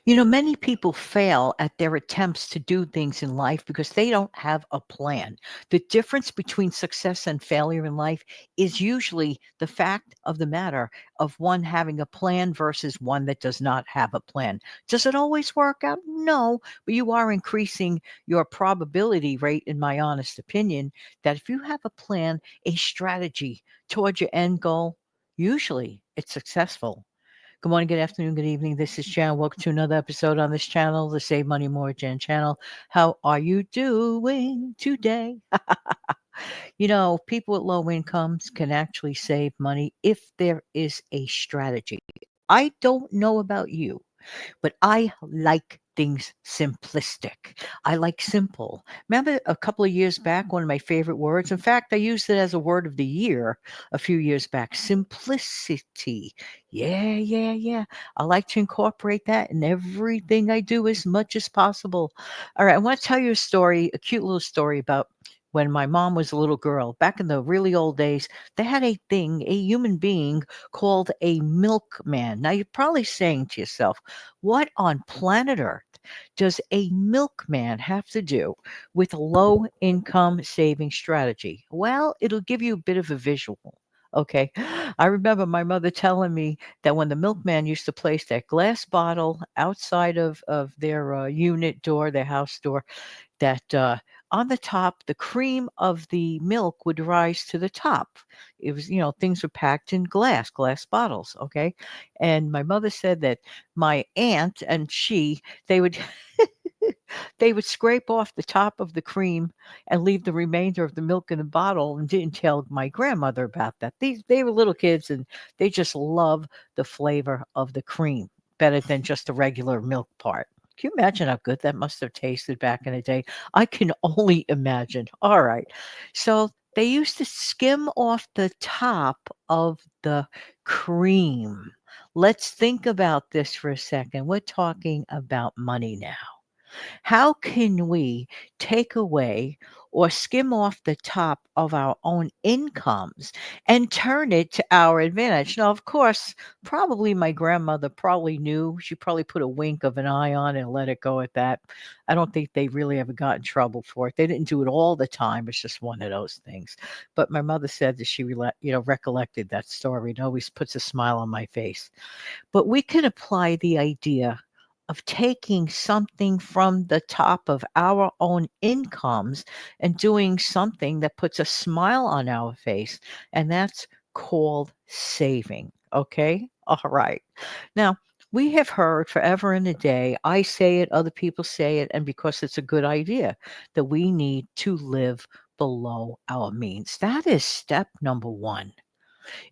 Many people fail at their attempts to do things in life because they don't have a plan. The difference between success and failure in life is usually the fact of the matter of one having a plan versus one that does not have a plan. Does it always work out? No, but you are increasing your probability rate, in my honest opinion, that if you have a plan, a strategy towards your end goal, usually it's successful. Good morning, good afternoon, good evening. This is Jan. Welcome to another episode on this channel, the Save Money More Jan channel. How are you doing today? People with low incomes can actually save money if there is a strategy. I don't know about you, but I like things simplistic. I like simple. Remember a couple of years back, one of my favorite words? In fact, I used it as a word of the year a few years back, simplicity. Yeah, yeah, yeah. I like to incorporate that in everything I do as much as possible. All right, I want to tell you a story, a cute little story about when my mom was a little girl. Back in the really old days, they had a thing, a human being called a milkman. Now, you're probably saying to yourself, what on planet Earth does a milkman have to do with low income saving strategy? Well, it'll give you a bit of a visual. Okay. I remember my mother telling me that when the milkman used to place that glass bottle outside of their unit door, their house door, that on the top, the cream of the milk would rise to the top. It was, things were packed in glass bottles. Okay. And my mother said that my aunt and they would they would scrape off the top of the cream and leave the remainder of the milk in the bottle and didn't tell my grandmother about that. They were little kids and they just love the flavor of the cream better than just the regular milk part. Can you imagine how good that must have tasted back in the day? I can only imagine. All right. So they used to skim off the top of the cream. Let's think about this for a second. We're talking about money now. How can we take away or skim off the top of our own incomes and turn it to our advantage? Now, of course, probably my grandmother probably knew. She probably put a wink of an eye on it and let it go at that. I don't think they really ever got in trouble for it. They didn't do it all the time. It's just one of those things. But my mother said that she, recollected that story. It always puts a smile on my face. But we can apply the idea of taking something from the top of our own incomes and doing something that puts a smile on our face. And that's called saving. Okay. All right. Now, we have heard forever and a day, I say it, other people say it, and because it's a good idea, that we need to live below our means. That is step number one.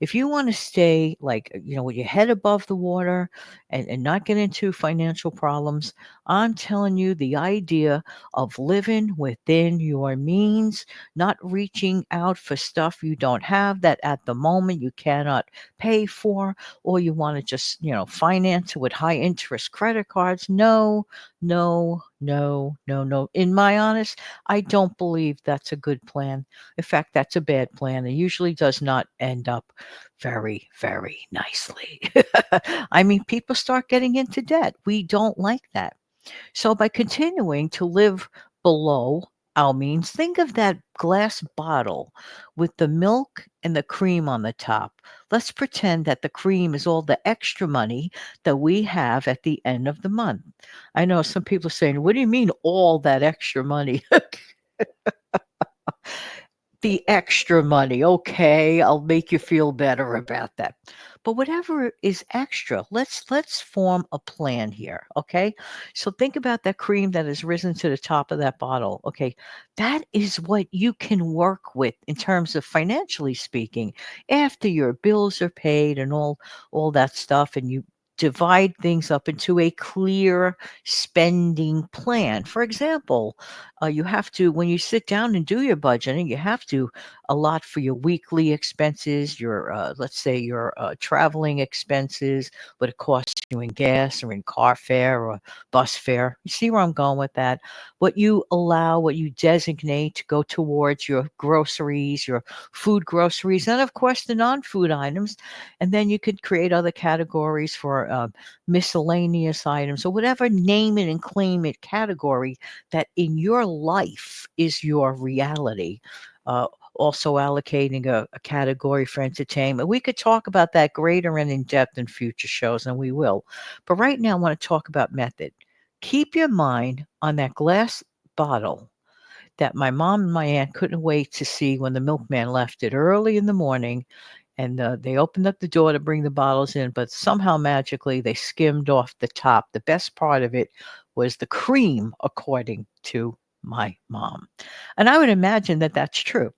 If you want to stay with your head above the water and not get into financial problems, I'm telling you the idea of living within your means, not reaching out for stuff you don't have that at the moment you cannot pay for, or you want to just, finance it with high interest credit cards. No, no, no, no, no. In my honest, I don't believe that's a good plan. In fact, that's a bad plan. It usually does not end up very, very nicely. I mean, people start getting into debt. We don't like that. So, by continuing to live below our means, think of that glass bottle with the milk and the cream on the top. Let's pretend that the cream is all the extra money that we have at the end of the month. I know some people are saying, what do you mean all that extra money? The extra money. Okay, I'll make you feel better about that. But whatever is extra, let's form a plan here, okay? So think about that cream that has risen to the top of that bottle. Okay, that is what you can work with in terms of financially speaking after your bills are paid and all that stuff and you divide things up into a clear spending plan. For example, you have to when you sit down and do your budgeting, you have to a lot for your weekly expenses, your, let's say, your traveling expenses, what it costs you in gas or in car fare or bus fare. You see where I'm going with that? What you allow, what you designate to go towards your groceries, your food groceries, and of course the non food items. And then you could create other categories for miscellaneous items or whatever name it and claim it category that in your life is your reality. Uh, Also allocating a category for entertainment. We could talk about that greater and in depth in future shows, and we will. But right now, I want to talk about method. Keep your mind on that glass bottle that my mom and my aunt couldn't wait to see when the milkman left it early in the morning, and they opened up the door to bring the bottles in, but somehow magically they skimmed off the top. The best part of it was the cream, according to my mom. And I would imagine that that's true.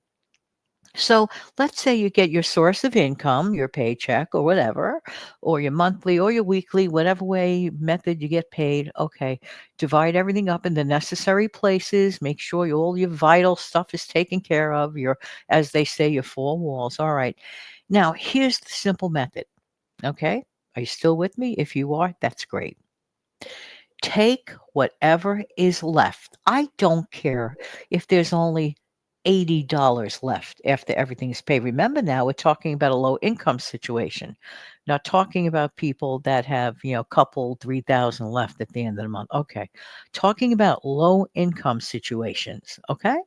So let's say you get your source of income, your paycheck or whatever, or your monthly or your weekly, whatever way method you get paid. Okay. Divide everything up in the necessary places. Make sure all your vital stuff is taken care of. Your, as they say, your four walls. All right. Now, here's the simple method. Okay. Are you still with me? If you are, that's great. Take whatever is left. I don't care if there's only $80 left after everything is paid. Remember now, we're talking about a low income situation, not talking about people that have, a couple, 3,000 left at the end of the month. Okay. Talking about low income situations. Okay.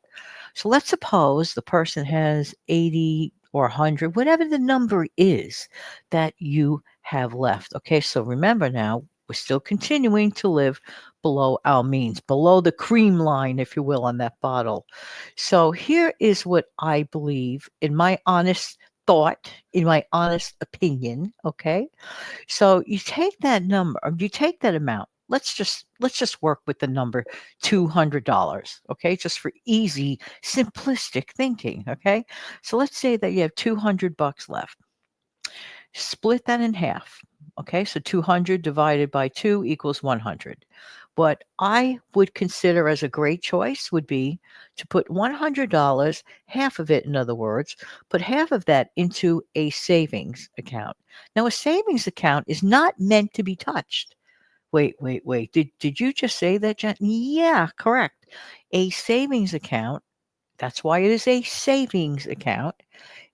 So let's suppose the person has 80 or 100, whatever the number is that you have left. Okay, so remember now, we're still continuing to live below our means, below the cream line, if you will, on that bottle. So here is what I believe in my honest thought, in my honest opinion. Okay, so you take that number, or you take that amount. Let's just work with the number $200. Okay, just for easy, simplistic thinking. Okay, so let's say that you have $200 left. Split that in half. Okay, so 200 divided by 2 equals 100. What I would consider as a great choice would be to put $100, half of it, in other words, put half of that into a savings account. Now, a savings account is not meant to be touched. Wait, wait, wait. Did you just say that, Jen? Yeah, correct. A savings account, that's why it is a savings account,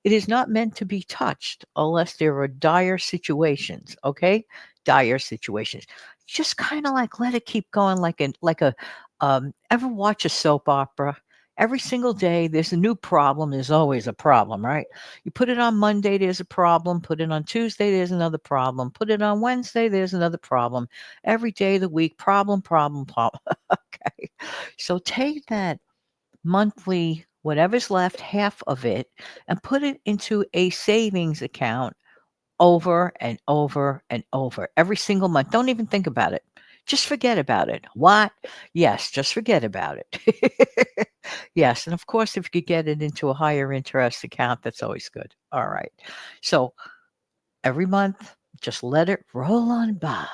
it is not meant to be touched unless there are dire situations, okay? Dire situations. Just kind of like let it keep going like a ever watch a soap opera? Every single day there's a new problem, there's always a problem, right? You put it on Monday, there's a problem, put it on Tuesday, there's another problem, put it on Wednesday, there's another problem. Every day of the week, problem, problem, problem. Okay. So take that monthly, whatever's left, half of it, and put it into a savings account over and over and over every single month. Don't even think about it. Just forget about it. What? Yes, just forget about it. Yes. And of course, if you could get it into a higher interest account, that's always good. All right. So every month, just let it roll on by.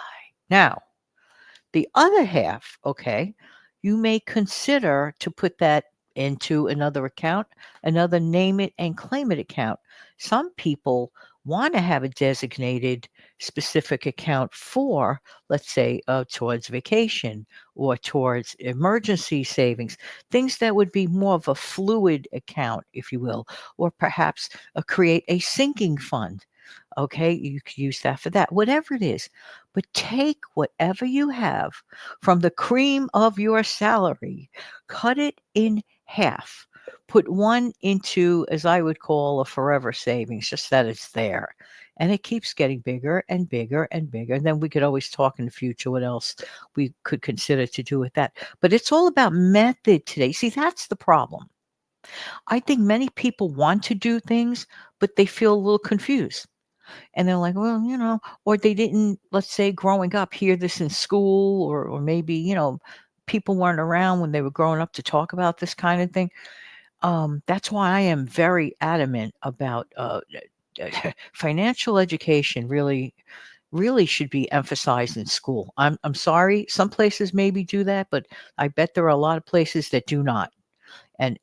Now, the other half, okay, you may consider to put that into another account, another name it and claim it account. Some people want to have a designated specific account for, let's say, towards vacation or towards emergency savings, things that would be more of a fluid account, if you will, or perhaps create a sinking fund. Okay, you could use that for that, whatever it is. But take whatever you have from the cream of your salary, cut it in half. Put one into, as I would call, a forever savings, just that it's there. And it keeps getting bigger and bigger and bigger. And then we could always talk in the future what else we could consider to do with that. But it's all about method today. See, that's the problem. I think many people want to do things, but they feel a little confused. And they're like, well, or they didn't, let's say, growing up, hear this in school, or maybe, people weren't around when they were growing up to talk about this kind of thing. That's why I am very adamant about financial education really should be emphasized in school. I'm sorry, some places maybe do that, but I bet there are a lot of places that do not. And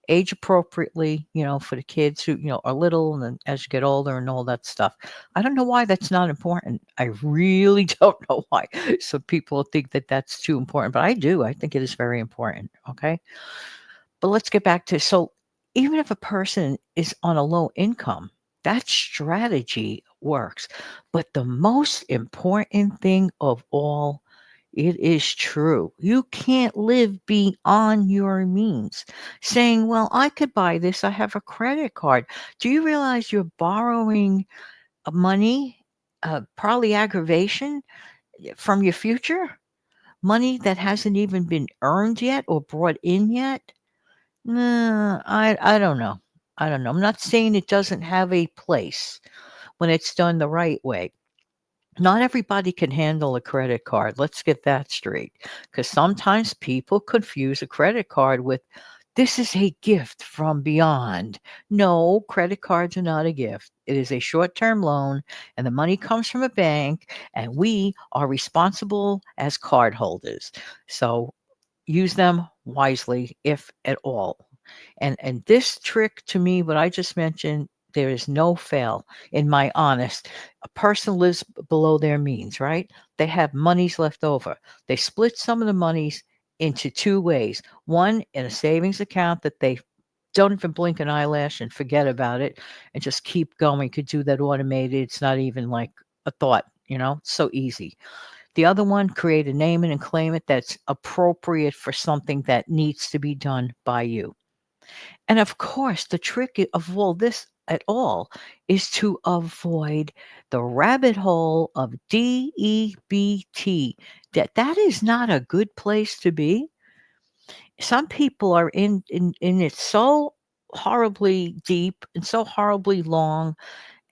age appropriately, for the kids who, are little and then as you get older and all that stuff. I don't know why that's not important. I really don't know why. Some people think that that's too important, but I do. I think it is very important. Okay. But let's get back to so even if a person is on a low income, that strategy works. But the most important thing of all, it is true. You can't live beyond your means. Saying, well, I could buy this, I have a credit card. Do you realize you're borrowing money, probably aggravation from your future? Money that hasn't even been earned yet or brought in yet? Nah, I don't know. I don't know. I'm not saying it doesn't have a place when it's done the right way. Not everybody can handle a credit card. Let's get that straight. Because sometimes people confuse a credit card with this is a gift from beyond. No, credit cards are not a gift. It is a short term loan, and the money comes from a bank, and we are responsible as card holders. So use them wisely, if at all. And this trick to me, what I just mentioned, there is no fail in my honest. A person lives below their means, right? They have monies left over. They split some of the monies into two ways. One in a savings account that they don't even blink an eyelash and forget about it and just keep going. Could do that automated. It's not even like a thought, so easy. The other one, create a name it and claim it that's appropriate for something that needs to be done by you. And of course, the trick of all this at all is to avoid the rabbit hole of DEBT. That is not a good place to be. Some people are in it so horribly deep and so horribly long,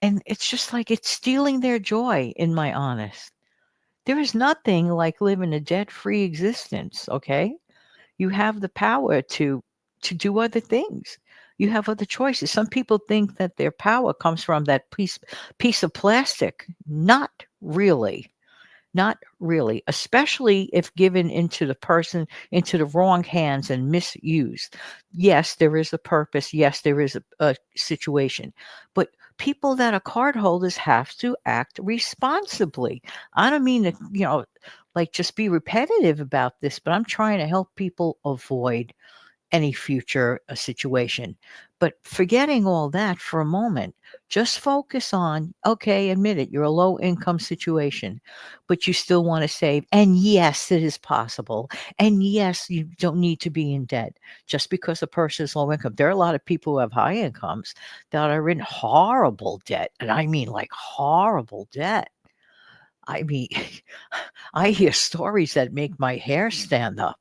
and it's just like it's stealing their joy, in my honest. There is nothing like living a debt-free existence, okay? You have the power to do other things. You have other choices. Some people think that their power comes from that piece of plastic. Not really. Not really, especially if given into the wrong hands and misused. Yes, there is a purpose. Yes, there is a situation. But people that are card holders have to act responsibly. I don't mean to, like just be repetitive about this, but I'm trying to help people avoid any future situation. But forgetting all that for a moment, just focus on okay, admit it, you're a low income situation, but you still want to save. And yes, it is possible. And yes, you don't need to be in debt just because a person is low income. There are a lot of people who have high incomes that are in horrible debt. And I mean like horrible debt. I mean, I hear stories that make my hair stand up.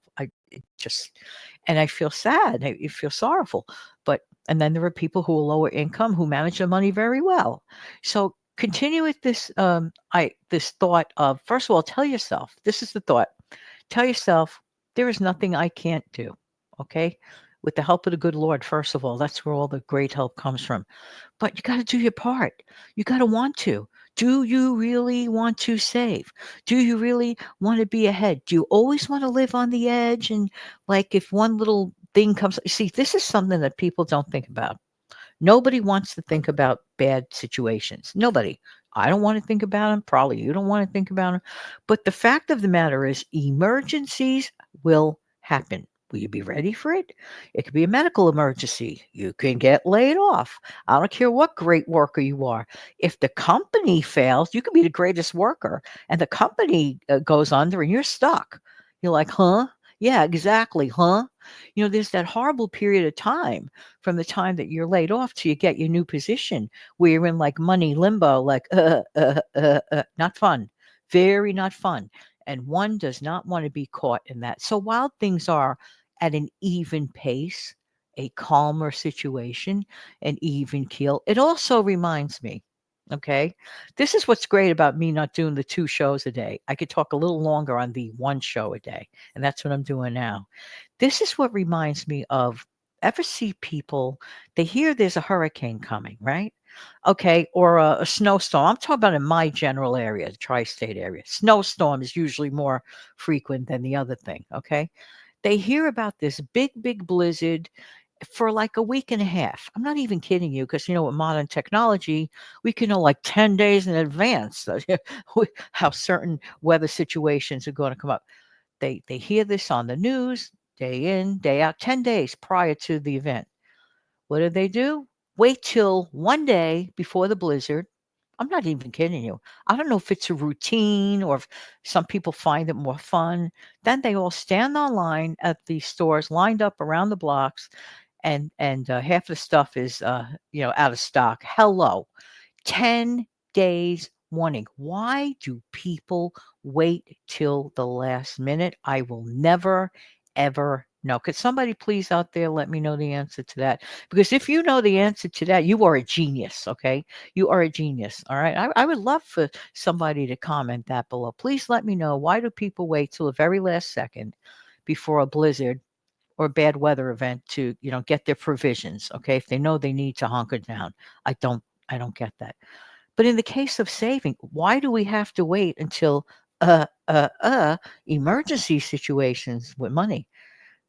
It just, and I feel sad. I feel sorrowful. But and then there are people who are lower income who manage their money very well. So continue with this. This thought of first of all, tell yourself this is the thought. Tell yourself there is nothing I can't do. Okay, with the help of the good Lord. First of all, that's where all the great help comes from. But you gotta do your part. You gotta want to. Do you really want to save? Do you really want to be ahead? Do you always want to live on the edge? And like if one little thing comes, see, this is something that people don't think about. Nobody wants to think about bad situations. Nobody. I don't want to think about them. Probably you don't want to think about them. But the fact of the matter is, emergencies will happen. Will you be ready for it? It could be a medical emergency. You can get laid off. I don't care what great worker you are. If the company fails, you could be the greatest worker and the company goes under and you're stuck. You're like, huh? Yeah, exactly. Huh? There's that horrible period of time from the time that you're laid off till you get your new position where you're in like money limbo, like, not fun, very not fun. And one does not want to be caught in that. So while things are at an even pace, a calmer situation, an even keel, it also reminds me, okay, this is what's great about me not doing the two shows a day. I could talk a little longer on the one show a day, and that's what I'm doing now. This is what reminds me of ever see people, they hear there's a hurricane coming, right? Okay, or a snowstorm. I'm talking about in my general area, the tri state area. Snowstorm is usually more frequent than the other thing, okay? They hear about this big, big blizzard for like a week and a half. I'm not even kidding you because, with modern technology, we can know like 10 days in advance how certain weather situations are going to come up. They hear this on the news day in, day out, 10 days prior to the event. What do? Wait till one day before the blizzard. I'm not even kidding you. I don't know if it's a routine or if some people find it more fun. Then they all stand online at the stores lined up around the blocks, and half the stuff is out of stock. Hello, 10 days warning. Why do people wait till the last minute? I will never, ever know. Could somebody please out there let me know the answer to that? Because if you know the answer to that, you are a genius, okay? You are a genius, all right? I would love for somebody to comment that below. Please let me know, why do people wait till the very last second before a blizzard or bad weather event to, get their provisions, okay? If they know they need to hunker down. I don't get that. But in the case of saving, why do we have to wait until emergency situations with money?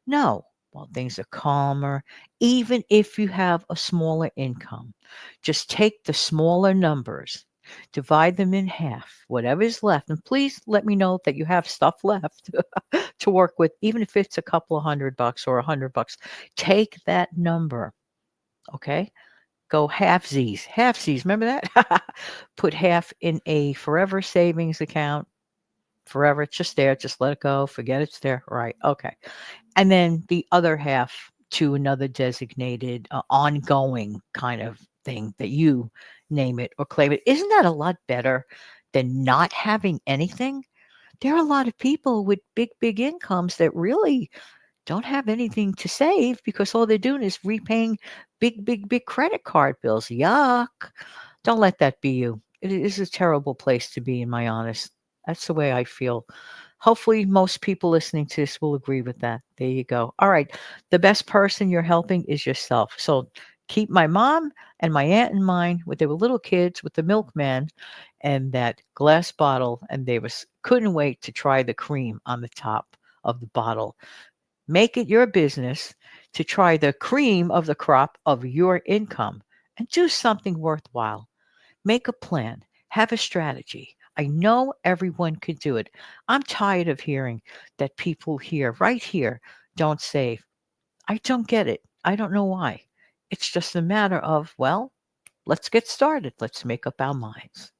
No. While things are calmer, even if you have a smaller income, just take the smaller numbers, divide them in half, whatever is left. And please let me know that you have stuff left to work with, even if it's a couple of $100 or $100. Take that number, okay? Go halvesies. Halvesies, remember that? Put half in a forever savings account. Forever, it's just there. Just let it go. Forget it's there. Right. Okay. And then the other half to another designated ongoing kind of thing that you name it or claim it. Isn't that a lot better than not having anything? There are a lot of people with big, big incomes that really don't have anything to save because all they're doing is repaying big, big, big credit card bills. Yuck. Don't let that be you. It is a terrible place to be, in my honest. That's the way I feel. Hopefully, most people listening to this will agree with that. There you go. All right. The best person you're helping is yourself. So keep my mom and my aunt in mind when they were little kids with the milkman and that glass bottle, and they couldn't wait to try the cream on the top of the bottle. Make it your business to try the cream of the crop of your income and do something worthwhile. Make a plan, have a strategy. I know everyone can do it. I'm tired of hearing that people here, right here, don't save. I don't get it. I don't know why. It's just a matter of, well, let's get started. Let's make up our minds.